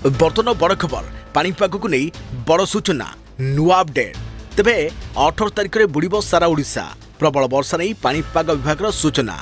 बर्तन बड़ खबर पाणीपाग को नहीं बड़ सूचना नुआ अपडेट तेबे 18 तारिख में बुड़ब सारा ओडिशा प्रबल वर्षा नहीं पाणीपाग विभाग सूचना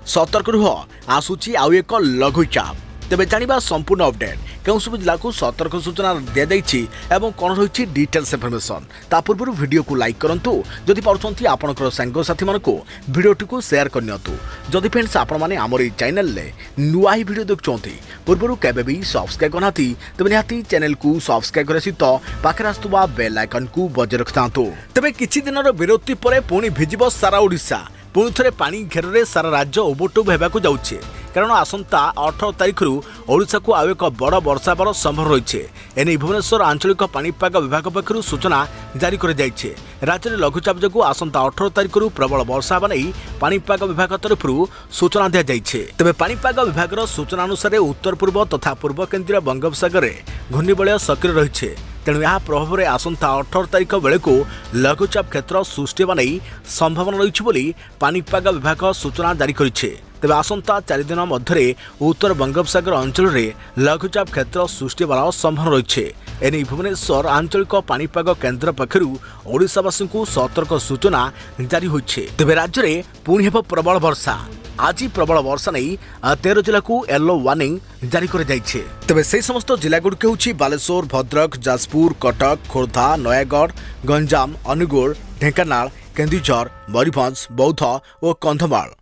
सतर्क रुह आसूची आउ एक लघुचाप तेबे जानिबा संपूर्ण अपडेट केउं सब जिला को सतर्क सूचना दिया जाइछि एवं कोन रहिछि डिटेल्स इन्फॉर्मेशन ता पूर्व वीडियो को लाइक करंतु जदि पारुछंती आपनकर संग साथी मानको वीडियो को शेयर करनियतु जदि फ्रेंड्स आपण माने हमर ई चैनल ले नुआ ही वीडियो देखचोंती पूर्व केबे भी सब्सक्राइब करनाती तबे निहाती चैनल को सब्सक्राइब करे सहित पाखरे आस्तुबा बेल आइकन को बजे रखतांतु तबे किछि दिनर विरति परे पुणी भिजिबो सारा ओडिशा पुणी थे पानी घेर सारा राज्य ओबटोब होगा जाऊे कारण आसंता 18 तारिख ओडिशा को आउ एक बड़ वर्षा हेबार संभव रही एने भुवनेश्वर आंचलिक पाणीपाग विभाग पक्षर सूचना जारी कर राज्य में लघुचाप जो आसंता 18 तारिख प्रबल वर्षा होगा नहीं पाणीपाग विभाग तरफ सूचना दी जाइए तेज पाणीपाग विभाग सूचना अनुसार उत्तर पूर्व तथा पूर्व केन्द्रीय बंगोपसागर घूर्णिबलय सक्रिय रही तेणु यह प्रभाव में आसंता 18 तारिख बेले को लघुचाप क्षेत्र सृष्टि होगा नहीं संभावना रही पाणीपाग विभाग सूचना जारी करिছে तेज आसंता 4 दिन मध्य उत्तर बंगोपसागर अंचल में लघुचाप क्षेत्र सृष्टि होवार संभावना रही एने भुवनेश्वर आंचलिक पाणीपाग केन्द्र पक्षर ओडिशावासी को सतर्क सूचना जारी होइছে तेज राज्य में पुणी हेब प्रबल वर्षा आज प्रबल वर्षा नहीं 13 जिला को येलो वार्निंग जारी कर तेज से समस्त जिलागुड़िक हूँ बालेश्वर भद्रक जाजपुर कटक खोर्धा नयागढ़ गंजाम अनुगुल ढेंकानाल केन्दुझर मयूरभंज बौद्ध और कंधमाल।